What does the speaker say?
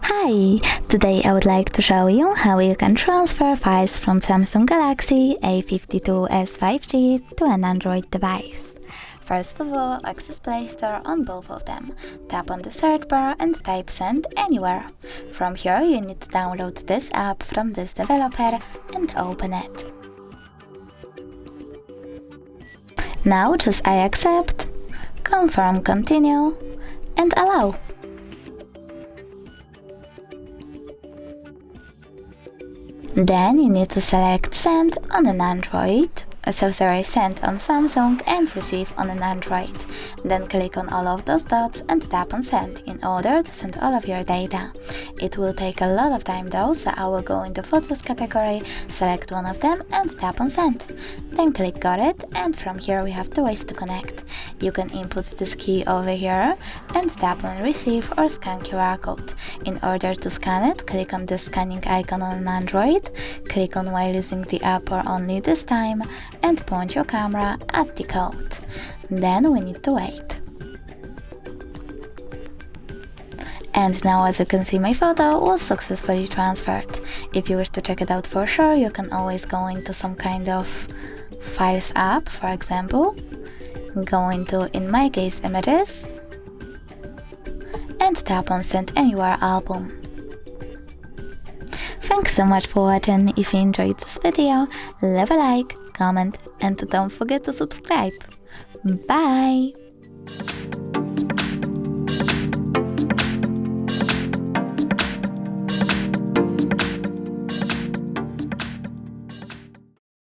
Hi! Today I would like to show you how you can transfer files from Samsung Galaxy A52s 5G to an Android device. First of all, access Play Store on both of them. Tap on the search bar and type Send Anywhere. From here you need to download this app from this developer and open it. Now choose I accept, confirm continue and allow. Then you need to select Send on an Android, Send on Samsung and Receive on an Android. Then click on all of those dots and tap on Send in order to send all of your data. It will take a lot of time though, so I will go in the Photos category, select one of them and tap on Send. Then click Got it, and from here we have two ways to connect. You can input this key over here and tap on Receive or Scan QR code. In order to scan it, click on the scanning icon on an Android, click on while using the app or only this time, and point your camera at the code. Then we need to wait. And now, as you can see, my photo was successfully transferred. If you wish to check it out for sure, you can always go into some kind of Files app, for example. Go into, in my case, Images, and tap on Send Anywhere album. Thanks so much for watching. If you enjoyed this video, leave a like, comment, and don't forget to subscribe. Bye!